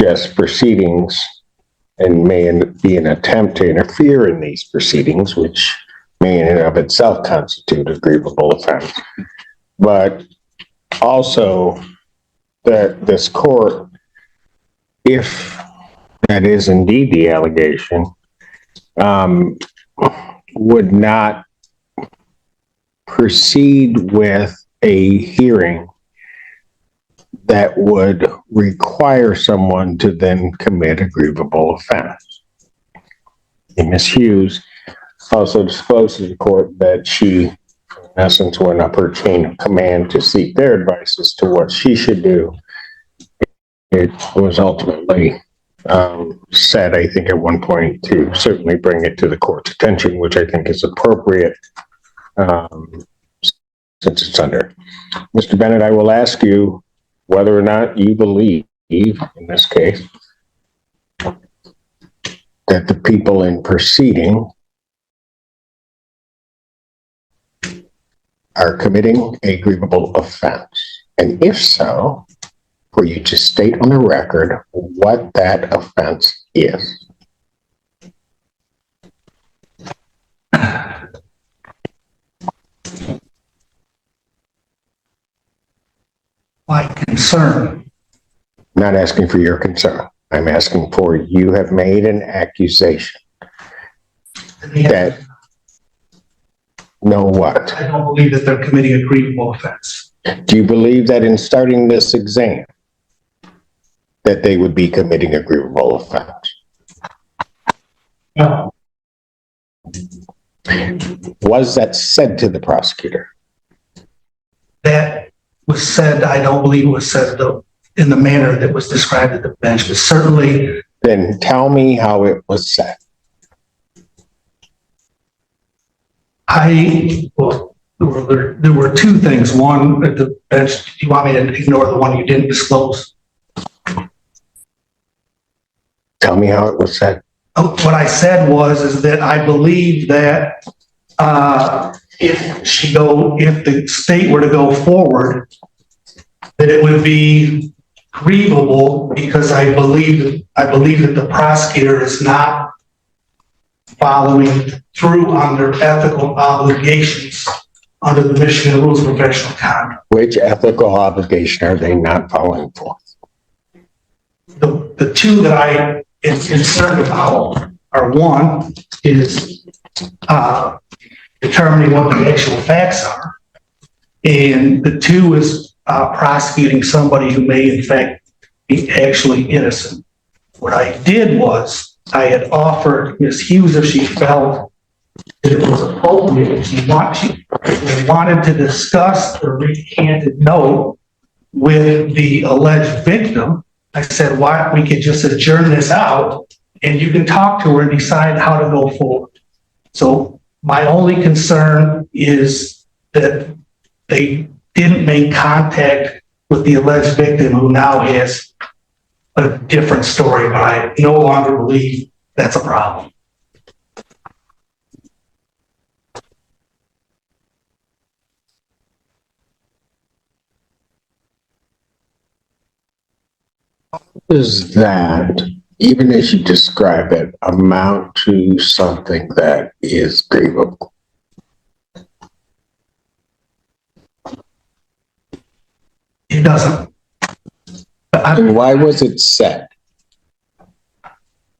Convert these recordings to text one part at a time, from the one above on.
suggest proceedings and may be an attempt to interfere in these proceedings, which may in and of itself constitute a grievable offense. But also that this court, if that is indeed the allegation, would not proceed with a hearing that would require someone to then commit a grievable offense. And Ms. Hughes also disclosed to the court that she, in essence, went up her chain of command to seek their advice as to what she should do. It was ultimately said, I think, at one point to certainly bring it to the court's attention, which I think is appropriate since it's under. Mr. Bennett, I will ask you whether or not you believe, in this case, that the people in proceeding are committing a grievable offense. And if so, for you to state on the record what that offense is. My concern. I'm not asking for your concern. I'm asking for you have made an accusation that know what? I don't believe that they're committing a grievable offense. Do you believe that in starting this exam that they would be committing a grievable offense? No. Was that said to the prosecutor? That was said, I don't believe it was said in the manner that was described at the bench, but certainly. Then tell me how it was said. Well, there were two things. One, at the bench, do you want me to ignore the one you didn't disclose? Tell me how it was said. What I said is that I believe that if the state were to go forward, that it would be grievable because I believe that the prosecutor is not following through on their ethical obligations under the Michigan Rules of Professional Conduct. Which ethical obligation are they not following forth? The two that I am concerned about are, one is determining what the actual facts are, and the two is prosecuting somebody who may in fact be actually innocent. What I did was I had offered Ms. Hughes, if she felt that it was appropriate, if she wanted to discuss the recanted note with the alleged victim, I said, why we could just adjourn this out and you can talk to her and decide how to go forward. So my only concern is that they didn't make contact with the alleged victim, who now has a different story, but I no longer believe that's a problem. Does that, even as you describe it, amount to something that is grievable? It doesn't. And why was it said?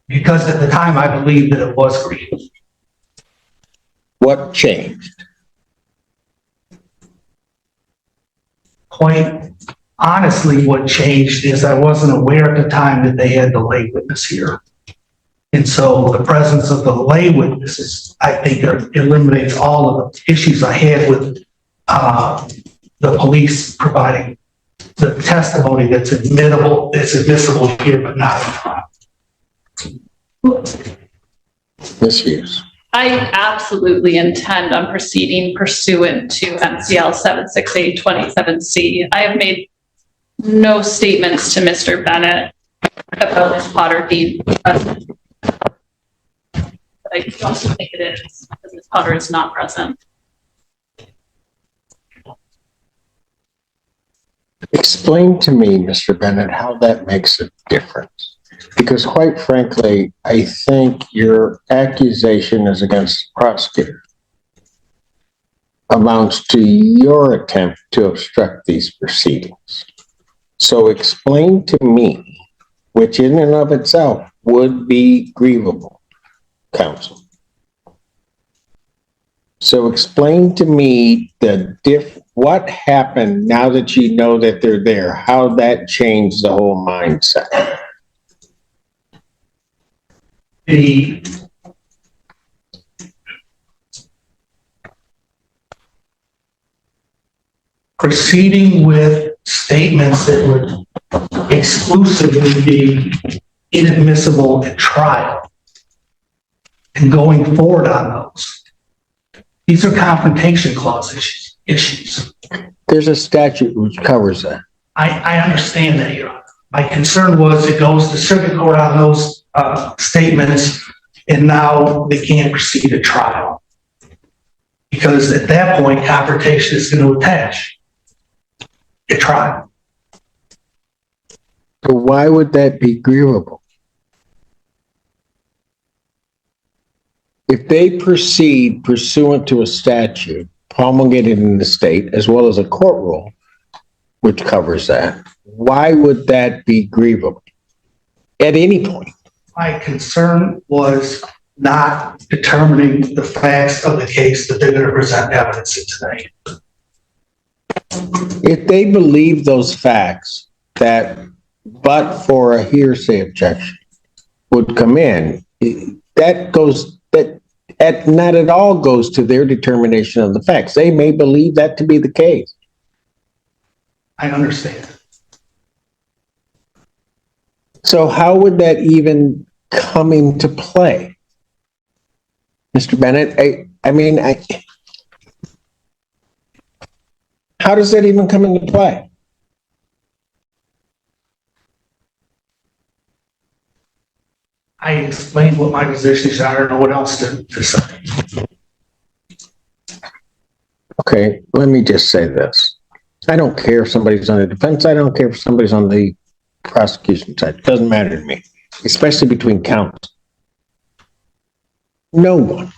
Because at the time I believed that it was grievous. What changed? Quite honestly, what changed is I wasn't aware at the time that they had the lay witness here. And so the presence of the lay witnesses, I think, eliminates all of the issues I had with the police providing the testimony that's admissible here, but not in trial. Ms. Hughes. I absolutely intend on proceeding pursuant to MCL 76827C. I have made no statements to Mr. Bennett about Ms. Potter being present. But I don't think it is, because Ms. Potter is not present. Explain to me, Mr. Bennett, how that makes a difference. Because quite frankly, I think your accusation is against the prosecutor amounts to your attempt to obstruct these proceedings. So explain to me, which in and of itself would be grievable, counsel. So explain to me what happened now that you know that they're there, how that changed the whole mindset. The proceeding with statements that would exclusively be inadmissible at trial and going forward on those. These are confrontation clause issues. There's a statute which covers that. I understand that, Your Honor. My concern was it goes to circuit court on those statements, and now they can't proceed to trial. Because at that point, confrontation is going to attach at trial. So why would that be grievable? If they proceed pursuant to a statute promulgated in the state, as well as a court rule, which covers that, why would that be grievable at any point? My concern was not determining the facts of the case that they're going to present evidence in tonight. If they believe those facts that, but for a hearsay objection, would come in, that not at all goes to their determination of the facts. They may believe that to be the case. I understand. So how would that even come into play? Mr. Bennett, how does that even come into play? I explained what my position is. I don't know what else to say. Okay, let me just say this. I don't care if somebody's on the defense. I don't care if somebody's on the prosecution side. It doesn't matter to me, especially between counts. No one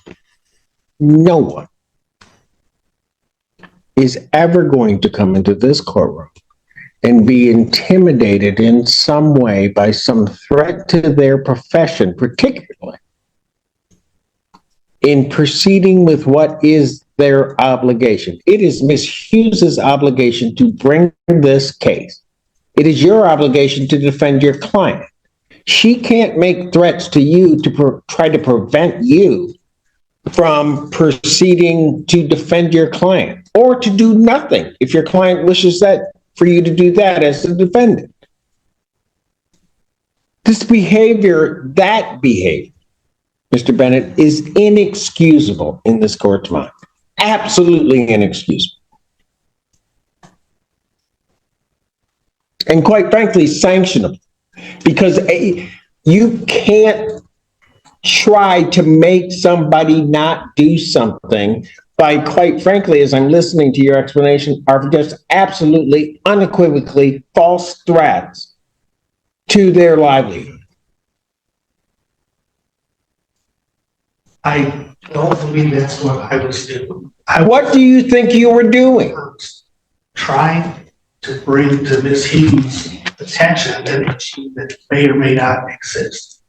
is ever going to come into this courtroom and be intimidated in some way by some threat to their profession, particularly in proceeding with what is their obligation. It is Ms. Hughes's obligation to bring this case. It is your obligation to defend your client. She can't make threats to you to try to prevent you from proceeding to defend your client, or to do nothing if your client wishes that for you to do that as the defendant. This behavior, Mr. Bennett, is inexcusable in this court's mind. Absolutely inexcusable. And quite frankly, sanctionable. Because you can't try to make somebody not do something by, quite frankly, as I'm listening to your explanation, are just absolutely unequivocally false threats to their livelihood. I don't believe that's what I was doing. What do you think you were doing? Trying to bring to Ms. Hughes' attention an issue that may or may not exist.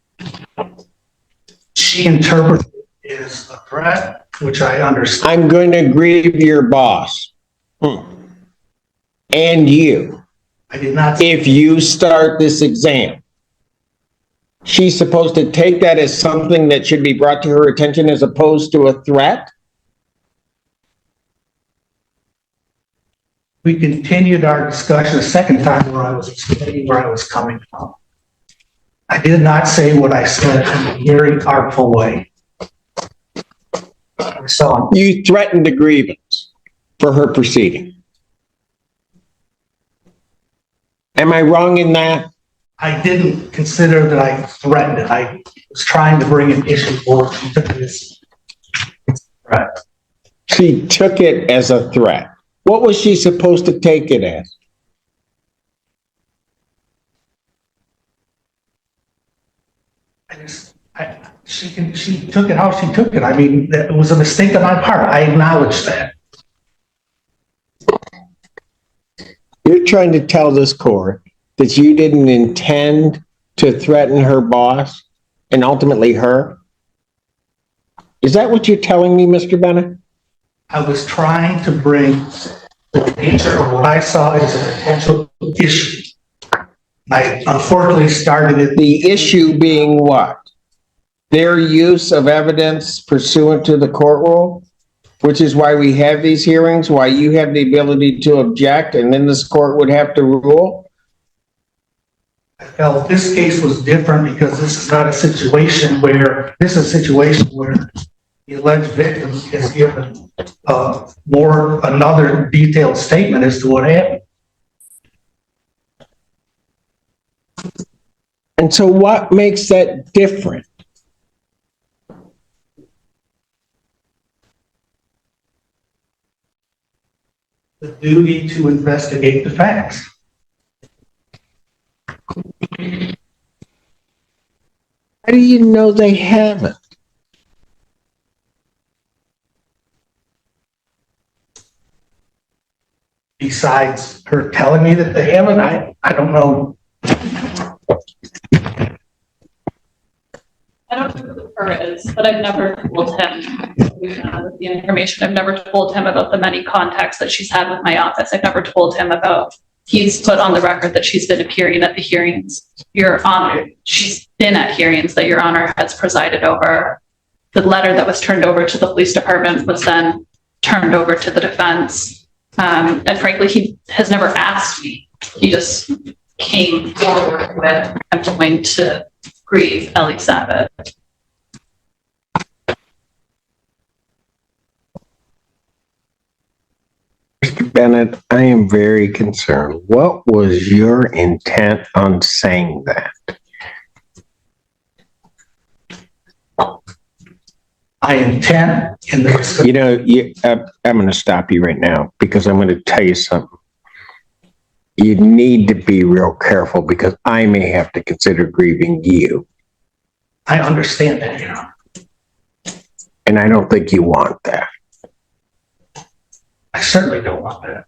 She interpreted it as a threat, which I understand. I'm going to grieve your boss. And you. I did not. If you start this exam, she's supposed to take that as something that should be brought to her attention as opposed to a threat? We continued our discussion a second time where I was explaining where I was coming from. I did not say what I said in a very artful way. So You threatened a grievance for her proceeding. Am I wrong in that? I didn't consider that I threatened it. I was trying to bring an issue forward to this threat. She took it as a threat. What was she supposed to take it as? She took it how she took it. I mean, that was a mistake on my part. I acknowledge that. You're trying to tell this court that you didn't intend to threaten her boss and ultimately her? Is that what you're telling me, Mr. Bennett? I was trying to bring the nature of what I saw as a potential issue. I unfortunately started it. The issue being what? Their use of evidence pursuant to the court rule, which is why we have these hearings, why you have the ability to object, and then this court would have to rule? I felt this case was different because this is not a situation where, this is a situation where the alleged victim is given another detailed statement as to what happened. And so what makes that different? The duty to investigate the facts. How do you know they haven't? Besides her telling me that they haven't, I don't know. I don't know who her is, but I've never told him with the information. I've never told him about the many contacts that she's had with my office. I've never told him about, he's put on the record that she's been appearing at the hearings. Your Honor, she's been at hearings that Your Honor has presided over. The letter that was turned over to the police department was then turned over to the defense. And frankly, he has never asked me. He just came forward with, I'm going to grieve Ellie Sabat. Mr. Bennett, I am very concerned. What was your intent on saying that? I intend in the... You know, I'm going to stop you right now because I'm going to tell you something. You need to be real careful because I may have to consider grieving you. I understand that, Your Honor. And I don't think you want that. I certainly don't want that.